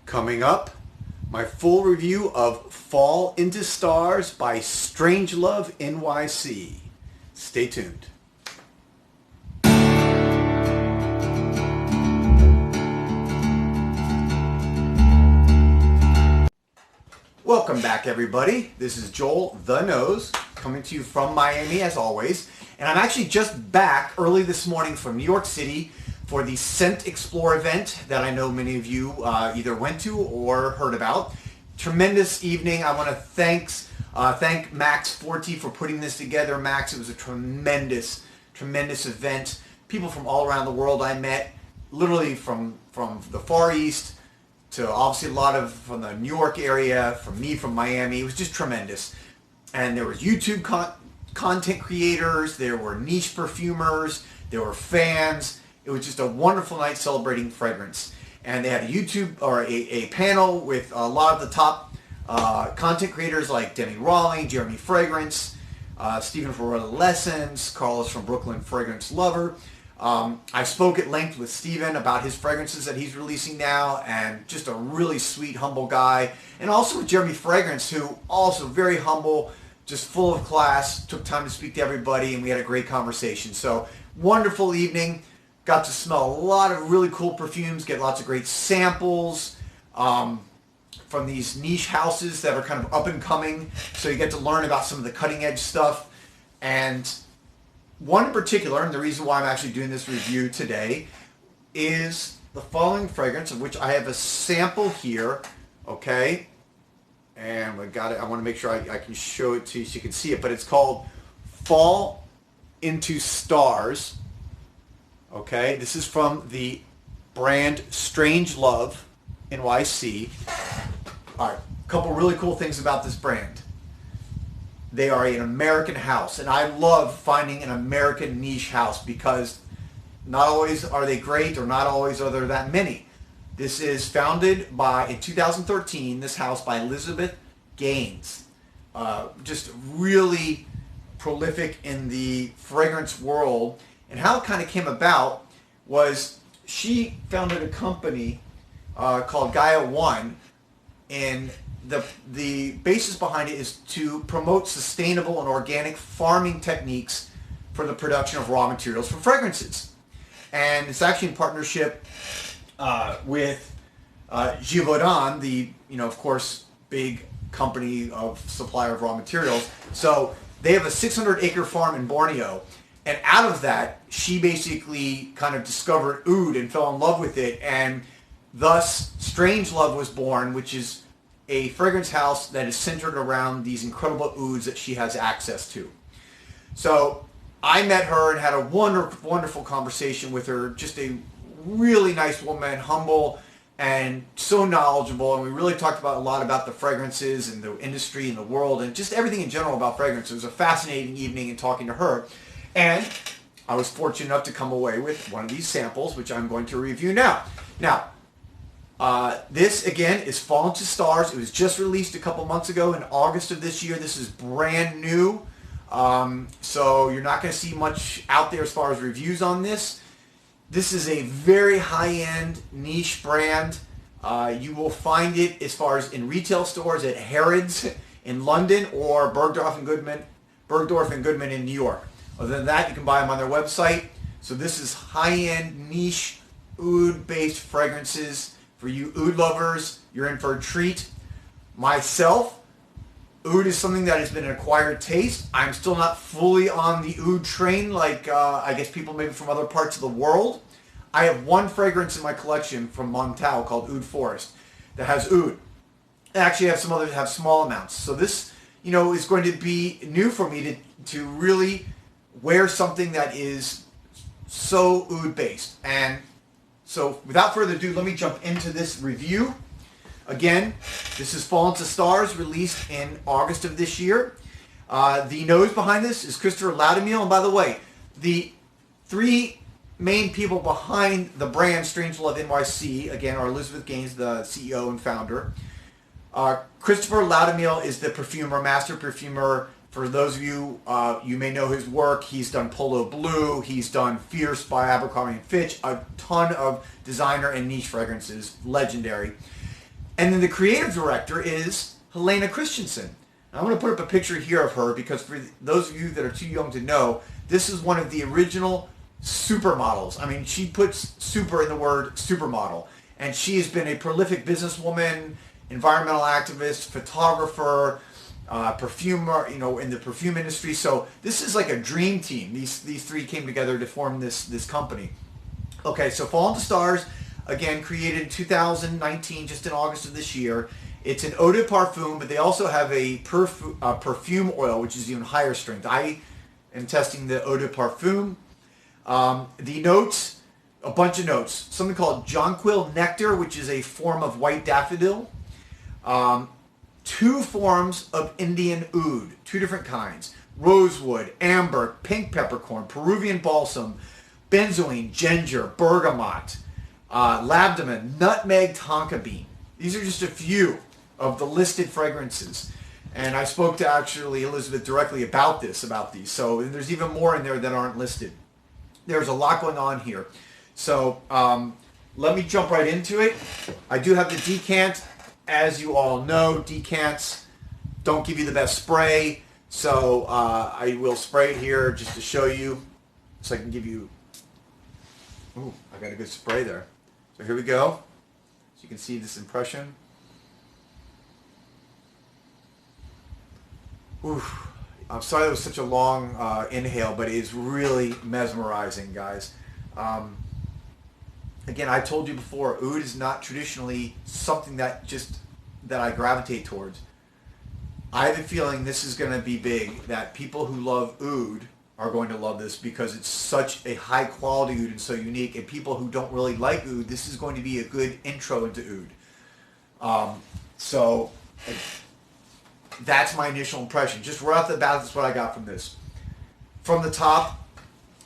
Coming up, my full review of Fallintostars by Strangelove NYC. Stay tuned. Welcome back, everybody. This is Joel the Nose coming to you from Miami as always, and I'm actually just back early this morning from New York City for the ScentXplore event that I know many of you either went to or heard about. Tremendous evening. I want to thank Max Forti for putting this together. Max, it was a tremendous event. People from all around the world I met, literally from the Far East to obviously a lot of from the New York area, from me from Miami. It was just tremendous. And there was YouTube content creators, there were niche perfumers, there were fans. It was just a wonderful night celebrating fragrance. And they had a YouTube or a panel with a lot of the top content creators like Demi Rawling, Jeremy Fragrance, Stephen from Lessons, Carlos from Brooklyn Fragrance Lover. I spoke at length with Stephen about his fragrances that he's releasing now, and just a really sweet, humble guy. And also with Jeremy Fragrance, who also very humble, just full of class, took time to speak to everybody, and we had a great conversation. So wonderful evening. Got to smell a lot of really cool perfumes, get lots of great samples from these niche houses that are kind of up and coming. So you get to learn about some of the cutting edge stuff. And one in particular, and the reason why I'm actually doing this review today, is the following fragrance, of which I have a sample here, okay? And I got it. I want to make sure I can show it to you so you can see it. But it's called Fallintostars. Okay, this is from the brand Strangelove NYC. All right, a couple really cool things about this brand. They are an American house, and I love finding an American niche house because not always are they great, or not always are there that many. This is founded in 2013, this house by Elizabeth Gaines. Just really prolific in the fragrance world. And how it kind of came about was she founded a company called Gaia One, and the basis behind it is to promote sustainable and organic farming techniques for the production of raw materials for fragrances. And it's actually in partnership with Givaudan, the of course big company of supplier of raw materials. So they have a 600-acre farm in Borneo. And out of that, she basically kind of discovered oud and fell in love with it, and thus Strangelove was born, which is a fragrance house that is centered around these incredible ouds that she has access to. So I met her and had a wonderful conversation with her. Just a really nice woman, humble and so knowledgeable, and we really talked about a lot about the fragrances and the industry and the world and just everything in general about fragrances. It was a fascinating evening in talking to her. And I was fortunate enough to come away with one of these samples, which I'm going to review now. Now, this, again, is Fallintostars. It was just released a couple months ago in August of this year. This is brand new. So you're not going to see much out there as far as reviews on this. This is a very high-end niche brand. You will find it as far as in retail stores at Harrods in London or Bergdorf and Goodman in New York. Other than that, you can buy them on their website. So this is high-end, niche, oud-based fragrances. For you oud lovers, you're in for a treat. Myself, oud is something that has been an acquired taste. I'm still not fully on the oud train like I guess people maybe from other parts of the world. I have one fragrance in my collection from Montal called Oud Forest that has oud. I actually have some others that have small amounts. So this, is going to be new for me to really wear something that is so oud based. And so without further ado, let me jump into this review. Again, this is Fallintostars, released in August of this year. The nose behind this is Chistophe Laudamiel. And by the way, the three main people behind the brand Strangelove NYC, again, are Elizabeth Gaines, the CEO and founder. Chistophe Laudamiel is the perfumer, master perfumer. For those of you, you may know his work. He's done Polo Blue. He's done Fierce by Abercrombie & Fitch. A ton of designer and niche fragrances. Legendary. And then the creative director is Helena Christensen. And I'm going to put up a picture here of her because for those of you that are too young to know, this is one of the original supermodels. I mean, she puts super in the word supermodel. And she has been a prolific businesswoman, environmental activist, photographer, perfumer, you know, in the perfume industry. So this is like a dream team. These three came together to form this company. Okay, so Fallintostars, again, created in 2019, just in August of this year. It's an eau de parfum, but they also have a perfume oil, which is even higher strength. I am testing the eau de parfum. The notes, a bunch of notes. Something called Jonquil Nectar, which is a form of white daffodil. 2 forms of Indian oud, 2 different kinds. Rosewood, amber, pink peppercorn, Peruvian balsam, benzoin, ginger, bergamot, labdanum, nutmeg, tonka bean. These are just a few of the listed fragrances. And I spoke to actually Elizabeth directly about these. So there's even more in there that aren't listed. There's a lot going on here. So let me jump right into it. I do have the decant. As you all know, decants don't give you the best spray. So I will spray it here just to show you. So I can give you... Ooh, I got a good spray there. So here we go. So you can see this impression. Ooh, I'm sorry that was such a long inhale, but it is really mesmerizing, guys. Again, I told you before, oud is not traditionally something that I gravitate towards. I have a feeling this is going to be big, that people who love oud are going to love this because it's such a high quality oud and so unique, and people who don't really like oud, this is going to be a good intro into oud. So that's my initial impression. Just right off the bat, that's what I got from this. From the top,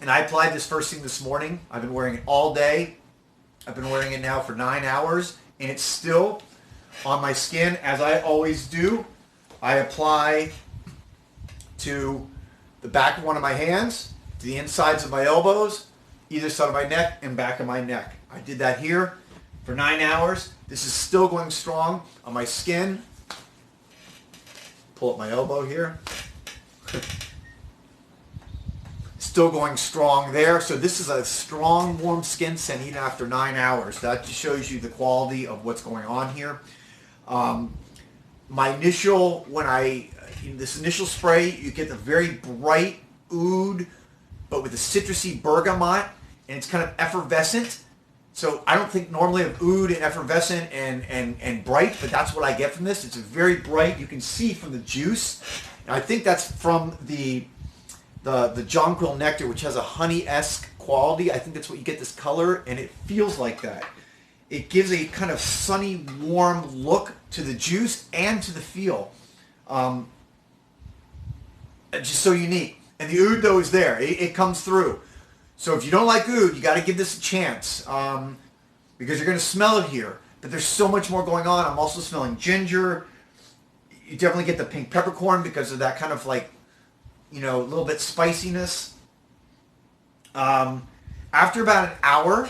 and I applied this first thing this morning. I've been wearing it all day. I've been wearing it now for 9 hours, and it's still on my skin, as I always do. I apply to the back of one of my hands, to the insides of my elbows, either side of my neck, and back of my neck. I did that here for 9 hours. This is still going strong on my skin. Pull up my elbow here. Still going strong there. So this is a strong, warm skin scent even after 9 hours. That just shows you the quality of what's going on here. My initial, in this initial spray, you get the very bright oud, but with a citrusy bergamot, and it's kind of effervescent. So I don't think normally of oud and effervescent and bright, but that's what I get from this. It's a very bright, you can see from the juice. And I think that's from the Jonquil Nectar, which has a honey-esque quality. I think that's what you get this color, and it feels like that. It gives a kind of sunny, warm look to the juice and to the feel. It's just so unique. And the oud, though, is there. It comes through. So if you don't like oud, you got to give this a chance because you're going to smell it here. But there's so much more going on. I'm also smelling ginger. You definitely get the pink peppercorn because of that kind of like, you know, a little bit spiciness. After about an hour,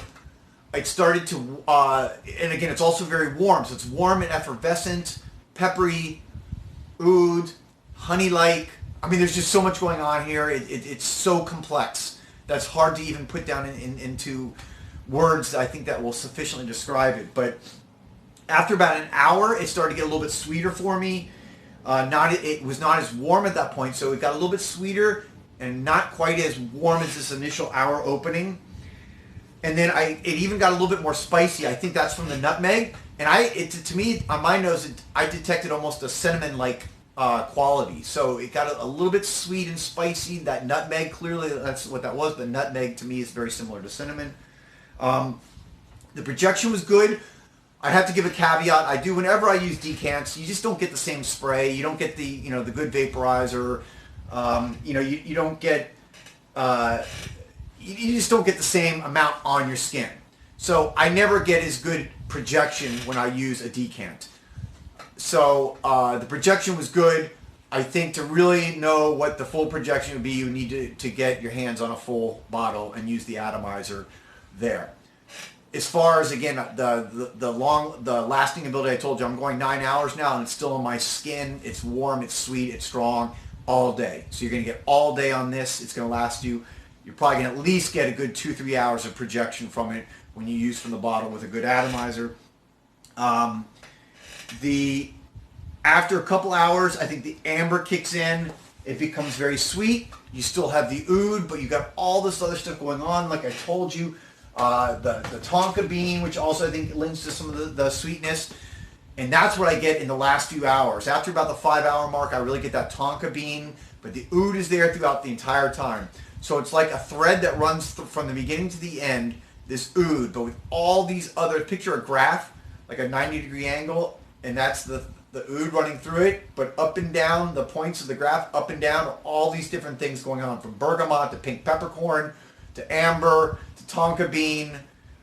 it started to, and again, it's also very warm. So it's warm and effervescent, peppery, oud, honey-like. I mean, there's just so much going on here. It's so complex. That's hard to even put down into words, I think, that will sufficiently describe it. But after about an hour, it started to get a little bit sweeter for me. It was not as warm at that point, so it got a little bit sweeter and not quite as warm as this initial hour opening. And then it even got a little bit more spicy. I think that's from the nutmeg. And to me, on my nose, I detected almost a cinnamon-like quality. So it got a little bit sweet and spicy. That nutmeg, clearly that's what that was, but nutmeg to me is very similar to cinnamon. The projection was good. I have to give a caveat. Whenever I use decants, you just don't get the same spray. You don't get the good vaporizer. You don't get you just don't get the same amount on your skin. So I never get as good projection when I use a decant. So the projection was good. I think to really know what the full projection would be, you need to get your hands on a full bottle and use the atomizer there. as far as, again, the lasting ability, I told you I'm going 9 hours now, and it's still on my skin. It's warm, it's sweet, it's strong all day. So you're going to get all day on this. It's going to last you. You're probably going to at least get a good 2-3 hours of projection from it when you use from the bottle with a good atomizer. After a couple hours, I think the amber kicks in. It becomes very sweet. You still have the oud, but you got all this other stuff going on. Like I told you, the Tonka bean, which also I think lends to some of the sweetness. And that's what I get in the last few hours. After about the 5-hour mark, I really get that Tonka bean, but the oud is there throughout the entire time. So it's like a thread that runs from the beginning to the end, this oud, but with all these other, picture a graph, like a 90-degree angle, and that's the oud running through it, but up and down, the points of the graph, up and down, all these different things going on, from bergamot to pink peppercorn, to amber, to Tonka bean,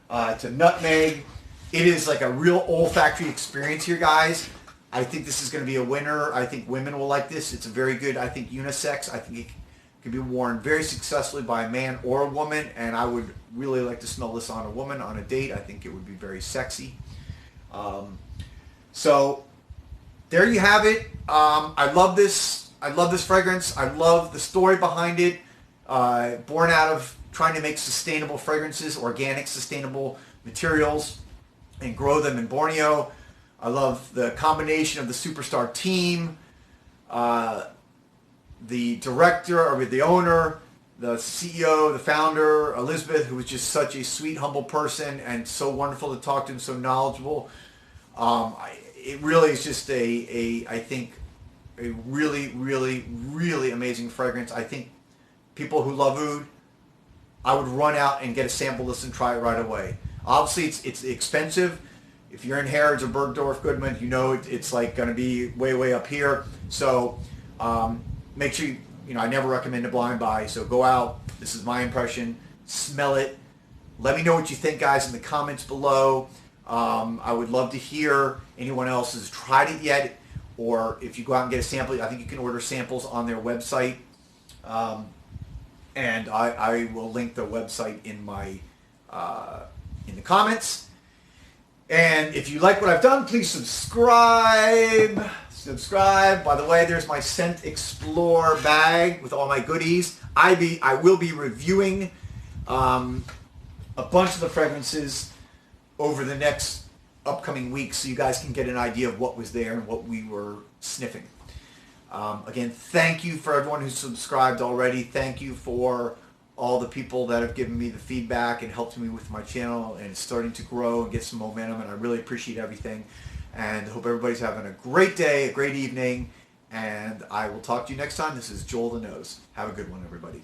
to nutmeg. It is like a real olfactory experience here, guys. I think this is going to be a winner. I think women will like this. It's a very good, I think, unisex. I think it can be worn very successfully by a man or a woman, and I would really like to smell this on a woman on a date. I think it would be very sexy. So there you have it. I love this. I love this fragrance. I love the story behind it. Born out of trying to make sustainable fragrances, organic, sustainable materials, and grow them in Borneo. I love the combination of the superstar team, the director, or the owner, the CEO, the founder, Elizabeth, who was just such a sweet, humble person and so wonderful to talk to and so knowledgeable. It really is just I think, a really, really, really amazing fragrance. I think people who love oud, I would run out and get a sample list and try it right away. Obviously, it's expensive. If you're in Harrods or Bergdorf Goodman, you know it's like going to be way, way up here. So make sure I never recommend a blind buy. So go out. This is my impression. Smell it. Let me know what you think, guys, in the comments below. I would love to hear anyone else has tried it yet, or if you go out and get a sample, I think you can order samples on their website. And I will link the website in my in the comments. And if you like what I've done, please subscribe. By the way, there's my ScentXplore bag with all my goodies. I will be reviewing a bunch of the fragrances over the next upcoming weeks, so you guys can get an idea of what was there and what we were sniffing. Again, thank you for everyone who's subscribed already. Thank you for all the people that have given me the feedback and helped me with my channel, and it's starting to grow and get some momentum, and I really appreciate everything. And hope everybody's having a great day, a great evening, and I will talk to you next time. This is Joel the Nose. Have a good one, everybody.